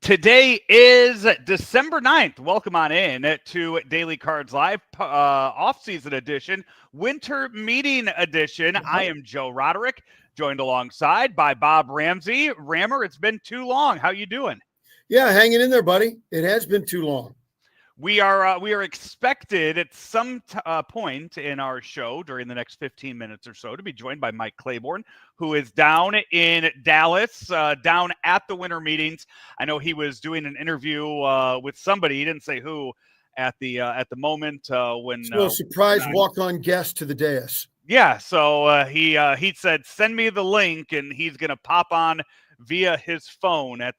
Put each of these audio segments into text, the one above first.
Today is December 9th. Welcome on in to Daily Cards Live, off-season edition, winter meeting edition. I am Joe Roderick, joined alongside by Bob Ramsey. Rammer, it's been too long. How you doing? Yeah, hanging in there, buddy. It has been too long. We are expected at some point in our show during the next 15 minutes or so to be joined by Mike Claiborne, who is down in Dallas, down at the winter meetings. I know he was doing an interview with somebody. He didn't say who at the moment when. So surprise walk-on guest to the dais. Yeah, so he said, "Send me the link," and he's going to pop on via his phone at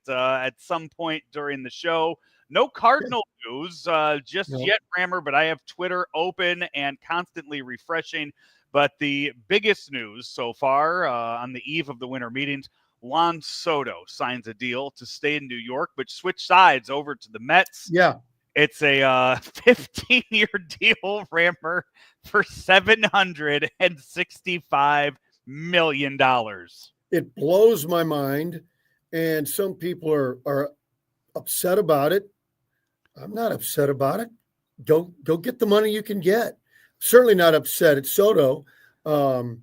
some point during the show. No Cardinal news just yet, Rammer, but I have Twitter open and constantly refreshing. But the biggest news so far on the eve of the winter meetings, Juan Soto signs a deal to stay in New York, but switch sides over to the Mets. Yeah. It's a 15-year deal, Rammer, for $765 million. It blows my mind, and some people are upset about it. I'm not upset about it. Go get the money you can get. Certainly not upset at Soto. The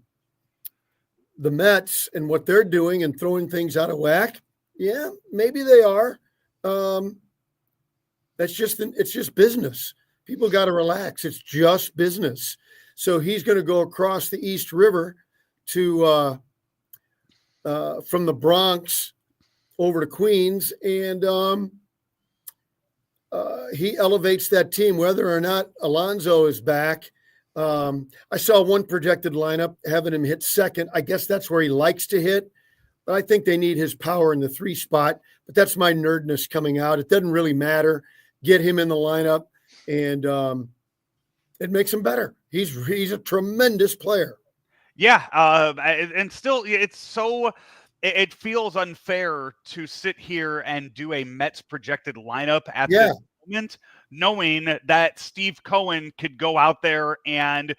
Mets and what they're doing and throwing things out of whack. Yeah, maybe they are. It's just business. People got to relax. It's just business. So he's going to go across the East River to from the Bronx over to Queens, and he elevates that team, whether or not Alonso is back. I saw one projected lineup having him hit second. I guess that's where he likes to hit. But I think they need his power in the 3 spot. But that's my nerdness coming out. It doesn't really matter. Get him in the lineup, and it makes him better. He's a tremendous player. Yeah, and still, it feels unfair to sit here and do a Mets projected lineup at this moment, knowing that Steve Cohen could go out there and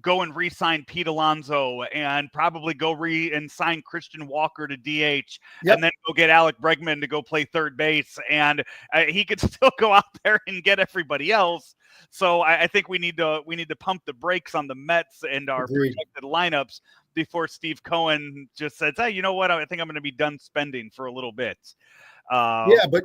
go and re-sign Pete Alonso and probably go and sign Christian Walker to DH and then go get Alec Bregman to go play third base. And he could still go out there and get everybody else. So I think we need to pump the brakes on the Mets and our projected lineups before Steve Cohen just says, "Hey, you know what? I think I'm going to be done spending for a little bit." But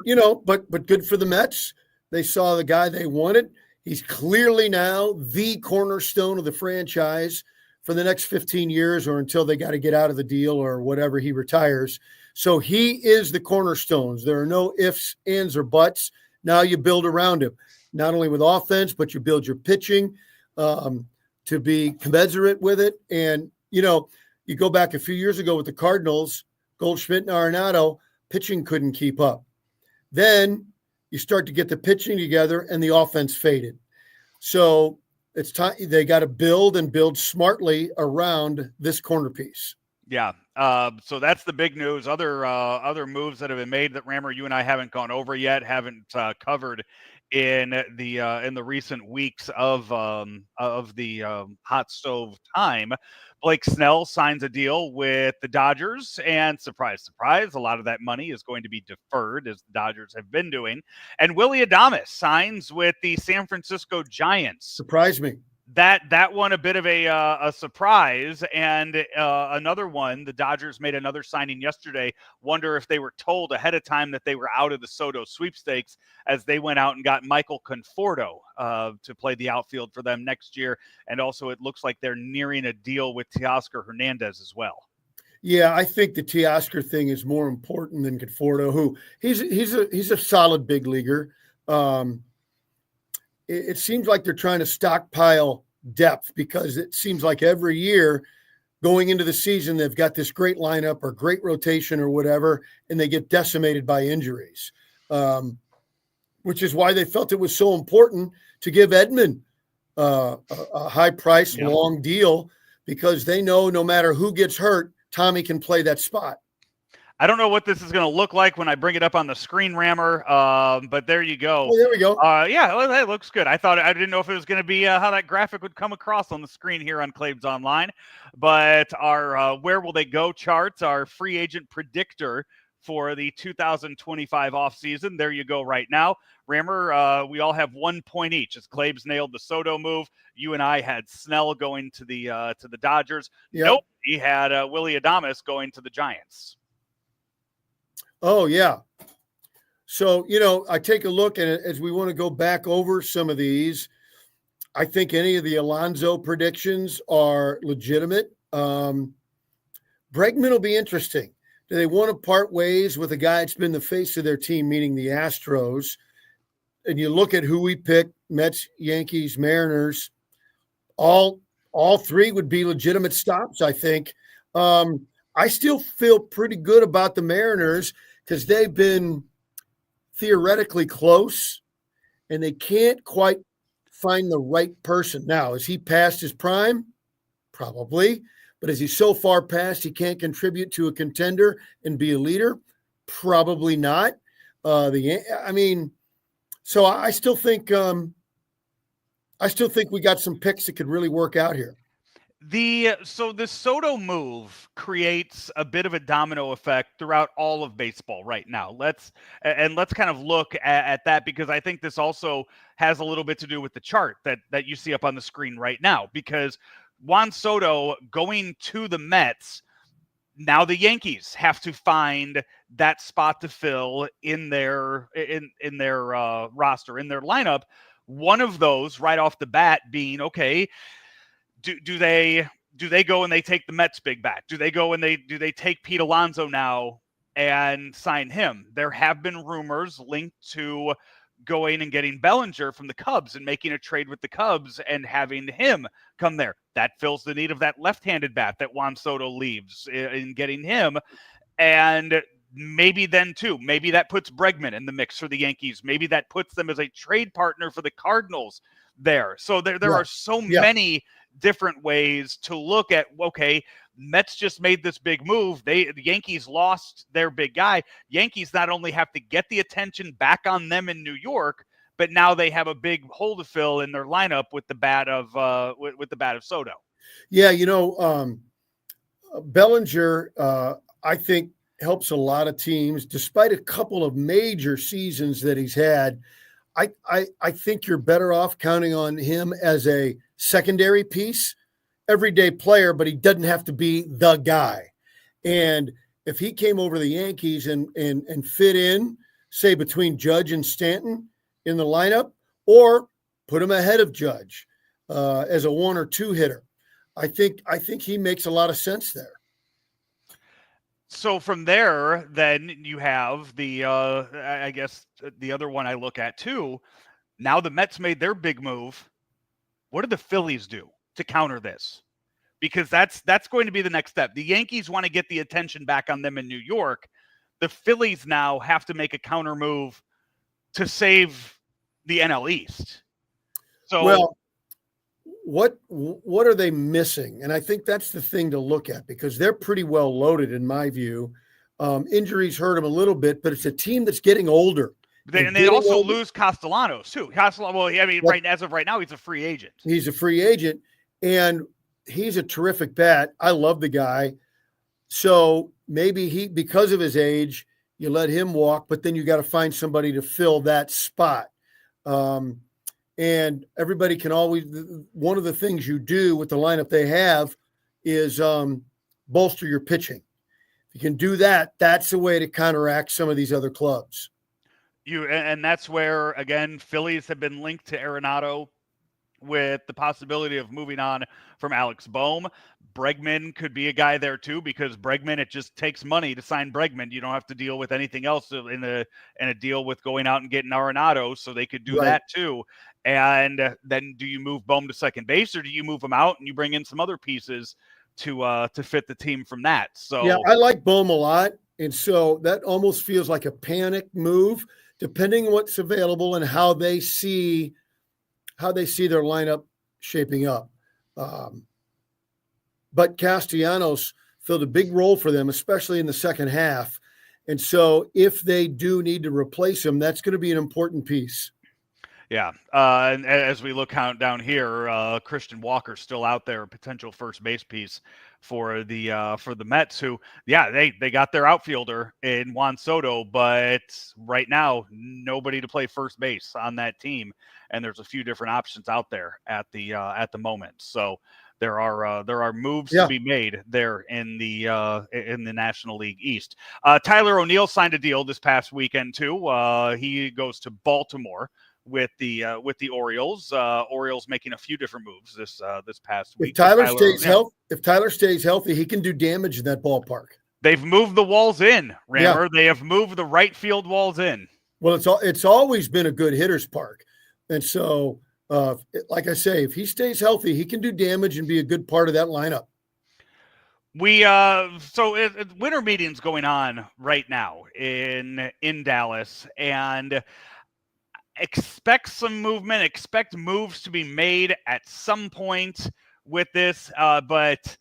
good for the Mets. They saw the guy they wanted. He's clearly now the cornerstone of the franchise for the next 15 years or until they got to get out of the deal or whatever he retires. So he is the cornerstones. There are no ifs, ands, or buts. Now you build around him, not only with offense, but you build your pitching to be commensurate with it. And, you go back a few years ago with the Cardinals, Goldschmidt and Arenado, pitching couldn't keep up. Then you start to get the pitching together and the offense faded. So it's time they got to build smartly around this corner piece. Yeah. So that's the big news. Other moves that have been made that Rammer, you and I haven't gone over yet, haven't covered in the recent weeks of the hot stove time. Blake Snell signs a deal with the Dodgers, and surprise, surprise, a lot of that money is going to be deferred, as the Dodgers have been doing. And Willy Adames signs with the San Francisco Giants. Surprised me. That one a bit of a surprise, and another one. The Dodgers made another signing yesterday. Wonder if they were told ahead of time that they were out of the Soto sweepstakes, as they went out and got Michael Conforto to play the outfield for them next year. And also, it looks like they're nearing a deal with Teoscar Hernandez as well. Yeah, I think the Teoscar thing is more important than Conforto, who he's a solid big leaguer. It seems like they're trying to stockpile depth because it seems like every year going into the season, they've got this great lineup or great rotation or whatever, and they get decimated by injuries, which is why they felt it was so important to give Edman a high-priced, long deal, because they know no matter who gets hurt, Tommy can play that spot. I don't know what this is going to look like when I bring it up on the screen, Rammer, but there you go. Oh, there we go. That looks good. I didn't know if it was going to be how that graphic would come across on the screen here on Claibs Online, but our where will they go charts, our free agent predictor for the 2025 offseason. There you go right now. Rammer, we all have 1 point each as Claibs nailed the Soto move. You and I had Snell going to the Dodgers. Yep. Nobody had Willy Adames going to the Giants. Oh, yeah. So, I take a look, and as we want to go back over some of these, I think any of the Alonso predictions are legitimate. Bregman will be interesting. Do they want to part ways with a guy that's been the face of their team, meaning the Astros? And you look at who we picked, Mets, Yankees, Mariners, all three would be legitimate stops, I think. I still feel pretty good about the Mariners because they've been theoretically close, and they can't quite find the right person. Now, is he past his prime? Probably. But is he so far past he can't contribute to a contender and be a leader? Probably not. So I still think we got some picks that could really work out here. So the Soto move creates a bit of a domino effect throughout all of baseball right now. Let's kind of look at that, because I think this also has a little bit to do with the chart that you see up on the screen right now, because Juan Soto going to the Mets, now the Yankees have to find that spot to fill in their roster, in their lineup. One of those right off the bat being, okay, do they go and they take the Mets big bat? Do they go and they take Pete Alonso now and sign him? There have been rumors linked to going and getting Bellinger from the Cubs and making a trade with the Cubs and having him come there. That fills the need of that left-handed bat that Juan Soto leaves in getting him. And maybe then too, maybe that puts Bregman in the mix for the Yankees. Maybe that puts them as a trade partner for the Cardinals there. So there are so many different ways to look at, okay, Mets just made this big move. The Yankees lost their big guy. Yankees not only have to get the attention back on them in New York, but now they have a big hole to fill in their lineup with the bat of Soto. Yeah, Bellinger, I think, helps a lot of teams, despite a couple of major seasons that he's had. I think you're better off counting on him as a secondary piece, everyday player, but he doesn't have to be the guy. And if he came over to the Yankees and fit in, say, between Judge and Stanton in the lineup, or put him ahead of Judge as a 1 or 2 hitter, I think he makes a lot of sense there. So from there, then you have the I guess the other one I look at too. Now the Mets made their big move. What do the Phillies do to counter this? Because that's going to be the next step. The Yankees want to get the attention back on them in New York. The Phillies now have to make a counter move to save the NL East. So, well, what are they missing? And I think that's the thing to look at, because they're pretty well loaded in my view. Injuries hurt them a little bit, but it's a team that's getting older. And they also lose Castellanos too. as of right now, he's a free agent. He's a free agent, and he's a terrific bat. I love the guy. So maybe because of his age, you let him walk, but then you got to find somebody to fill that spot. And everybody can always, one of the things you do with the lineup they have is bolster your pitching. If you can do that, that's a way to counteract some of these other clubs. And that's where, again, Phillies have been linked to Arenado with the possibility of moving on from Alex Bohm. Bregman could be a guy there too, because Bregman, it just takes money to sign Bregman. You don't have to deal with anything else in a deal with going out and getting Arenado, so they could do that too. And then do you move Bohm to second base, or do you move him out and you bring in some other pieces to fit the team from that? So yeah, I like Bohm a lot, and so that almost feels like a panic move, depending on what's available and how they see their lineup shaping up. But Castellanos filled a big role for them, especially in the second half. And so if they do need to replace him, that's going to be an important piece. Yeah, and as we look down here, Christian Walker's still out there, a potential first base piece for the Mets. Who, yeah, they got their outfielder in Juan Soto, but right now nobody to play first base on that team, and there's a few different options out there at the moment. So there are moves to be made there in the National League East. Tyler O'Neill signed a deal this past weekend too. He goes to Baltimore with the Orioles. Orioles making a few different moves this past week. If Tyler stays healthy, he can do damage in that ballpark. They've moved the walls in, Rammer. Yeah. They have moved the right field walls in. Well, it's always been a good hitter's park, and so like I say, if he stays healthy, he can do damage and be a good part of that lineup. Winter meetings going on right now in Dallas, and expect some movement, expect moves to be made at some point with this. But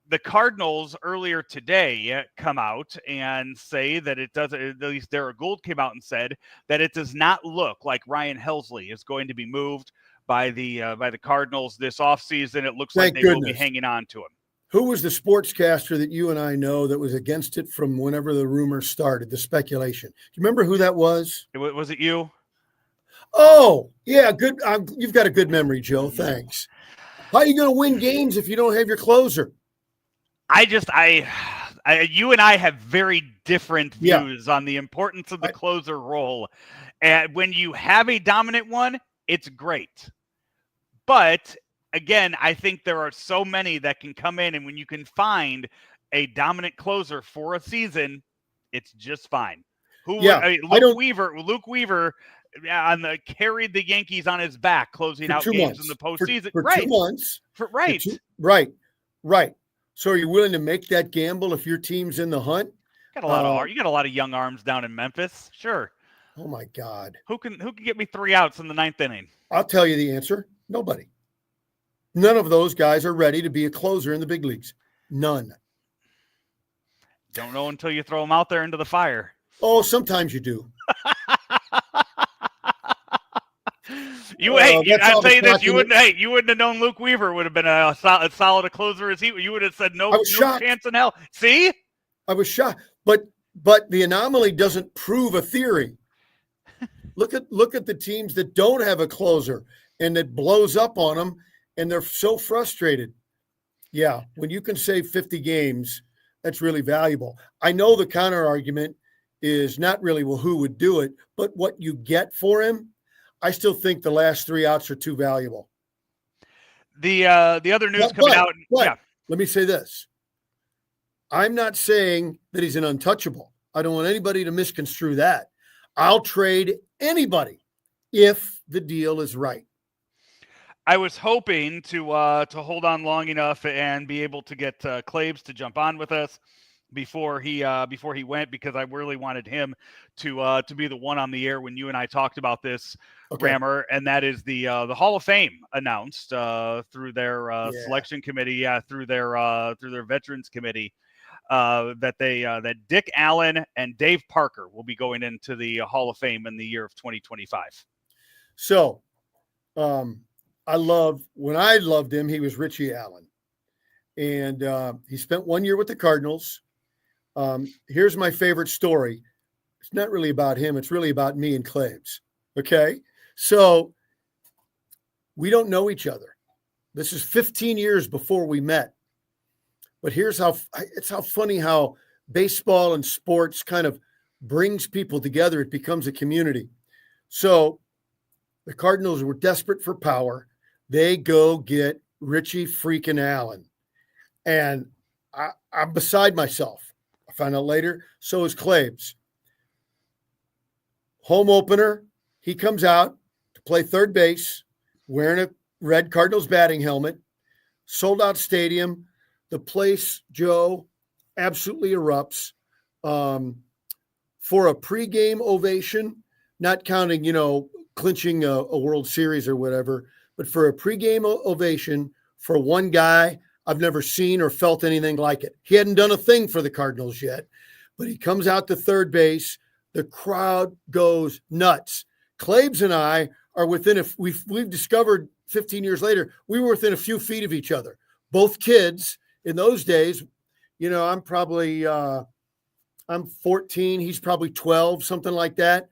the Cardinals earlier today come out and say that it doesn't, at least Derek Gould came out and said that it does not look like Ryan Helsley is going to be moved by the Cardinals this offseason. It looks like they will be hanging on to him. Who was the sportscaster that you and I know that was against it from whenever the rumors started, the speculation? Do you remember who that was? Was it you? Oh, yeah, good. You've got a good memory, Joe. Thanks. How are you going to win games if you don't have your closer? You and I have very different views on the importance of the closer role. And when you have a dominant one, it's great. But again, I think there are so many that can come in, and when you can find a dominant closer for a season, it's just fine. Luke Weaver carried the Yankees on his back, closing out games in the postseason. For 2 months. Right. So are you willing to make that gamble if your team's in the hunt? You got a lot of young arms down in Memphis. Sure. Oh my God. Who can get me 3 outs in the 9th inning? I'll tell you the answer. Nobody. None of those guys are ready to be a closer in the big leagues. None. Don't know until you throw them out there into the fire. Oh, sometimes you do. I'll tell you this: you wouldn't have known Luke Weaver would have been as solid a closer as he. You would have said no chance in hell. See, I was shocked, but the anomaly doesn't prove a theory. Look at the teams that don't have a closer and that blows up on them, and they're so frustrated. Yeah, when you can save 50 games, that's really valuable. I know the counter argument is not really, well, who would do it, but what you get for him. I still think the last 3 outs are too valuable. The other news coming out. Let me say this. I'm not saying that he's an untouchable. I don't want anybody to misconstrue that. I'll trade anybody if the deal is right. I was hoping to hold on long enough and be able to get Claibs to jump on with us before he went, because I really wanted him to be the one on the air when you and I talked about this, Rammer, and that is the Hall of Fame announced through their selection committee, through their veterans committee, that Dick Allen and Dave Parker will be going into the Hall of Fame in the year of 2025. So, when I loved him, he was Richie Allen, and he spent 1 year with the Cardinals. Here's my favorite story. It's not really about him. It's really about me and Claibs. Okay. So we don't know each other. This is 15 years before we met, but here's how funny how baseball and sports kind of brings people together. It becomes a community. So the Cardinals were desperate for power. They go get Richie freaking Allen. And I'm beside myself. I found out later. So is Claibs. Home opener. He comes out to play third base wearing a red Cardinals batting helmet. Sold out stadium. The place, Joe, absolutely erupts. For a pregame ovation, not counting, clinching a World Series or whatever, but for a pregame ovation for one guy, I've never seen or felt anything like it. He hadn't done a thing for the Cardinals yet, but he comes out to third base. The crowd goes nuts. Claibs and I are within we've discovered 15 years later, we were within a few feet of each other. Both kids in those days, I'm probably, I'm 14. He's probably 12, something like that.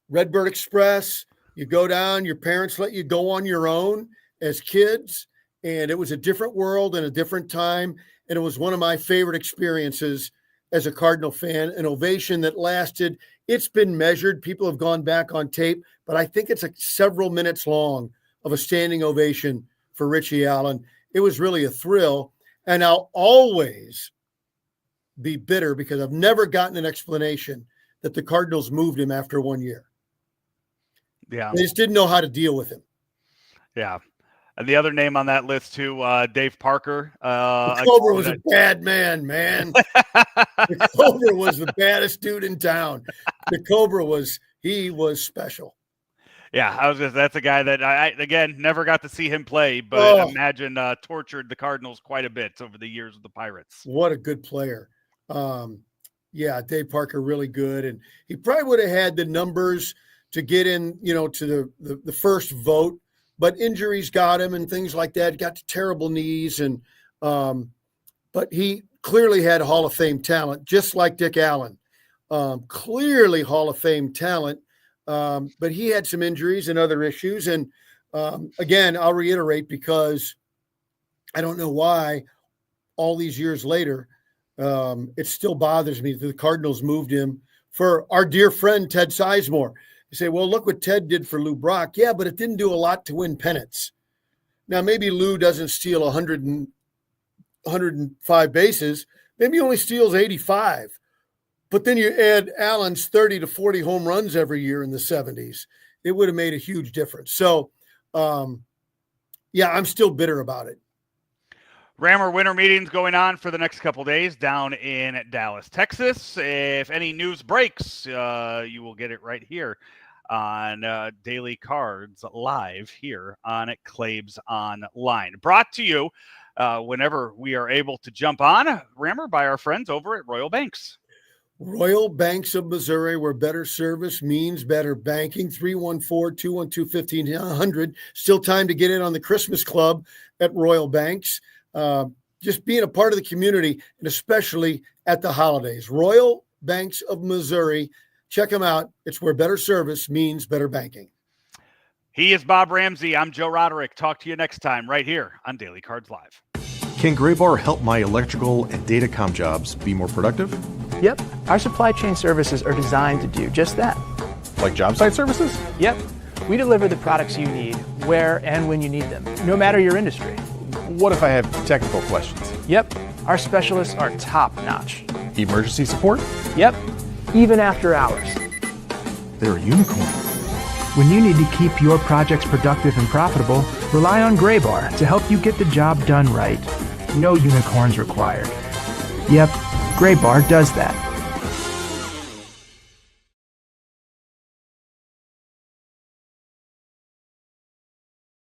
Redbird Express, you go down, your parents let you go on your own as kids. And it was a different world and a different time. And it was one of my favorite experiences as a Cardinal fan, an ovation that lasted. It's been measured. People have gone back on tape, but I think it's several minutes long of a standing ovation for Richie Allen. It was really a thrill. And I'll always be bitter because I've never gotten an explanation that the Cardinals moved him after 1 year. Yeah. They just didn't know how to deal with him. Yeah. And the other name on that list too, Dave Parker. Cobra was a bad man. The Cobra was the baddest dude in town. The Cobra was special. Yeah, that's a guy that I again never got to see him play, but I imagine tortured the Cardinals quite a bit over the years with the Pirates. What a good player. Dave Parker, really good. And he probably would have had the numbers to get in, to the first vote, but injuries got him and things like that. Got to terrible knees. And but he clearly had Hall of Fame talent, just like Dick Allen. Clearly Hall of Fame talent. But he had some injuries and other issues. And again, I'll reiterate, because I don't know why all these years later, it still bothers me that the Cardinals moved him for our dear friend Ted Sizemore. You say, well, look what Ted did for Lou Brock. Yeah, but it didn't do a lot to win pennants. Now, maybe Lou doesn't steal 105 bases. Maybe he only steals 85. But then you add Allen's 30 to 40 home runs every year in the 70s. It would have made a huge difference. So, I'm still bitter about it. Rammer winter meetings going on for the next couple days down in Dallas, Texas. If any news breaks, you will get it right here on Daily Cards live here on Claibs Online. Brought to you whenever we are able to jump on, Rammer, by our friends over at Royal Banks. Royal Banks of Missouri, where better service means better banking. 314-212-1500. Still time to get in on the Christmas Club at Royal Banks. Just being a part of the community, and especially at the holidays. Royal Banks of Missouri. Check them out. It's where better service means better banking. He is Bob Ramsey. I'm Joe Roderick. Talk to you next time right here on Daily Cards Live. Can Graybar help my electrical and datacom jobs be more productive? Yep. Our supply chain services are designed to do just that. Like job site services? Yep. We deliver the products you need where and when you need them, no matter your industry. What if I have technical questions? Yep. Our specialists are top-notch. Emergency support? Yep. Even after hours. They're a unicorn. When you need to keep your projects productive and profitable, rely on Graybar to help you get the job done right. No unicorns required. Yep, Graybar does that.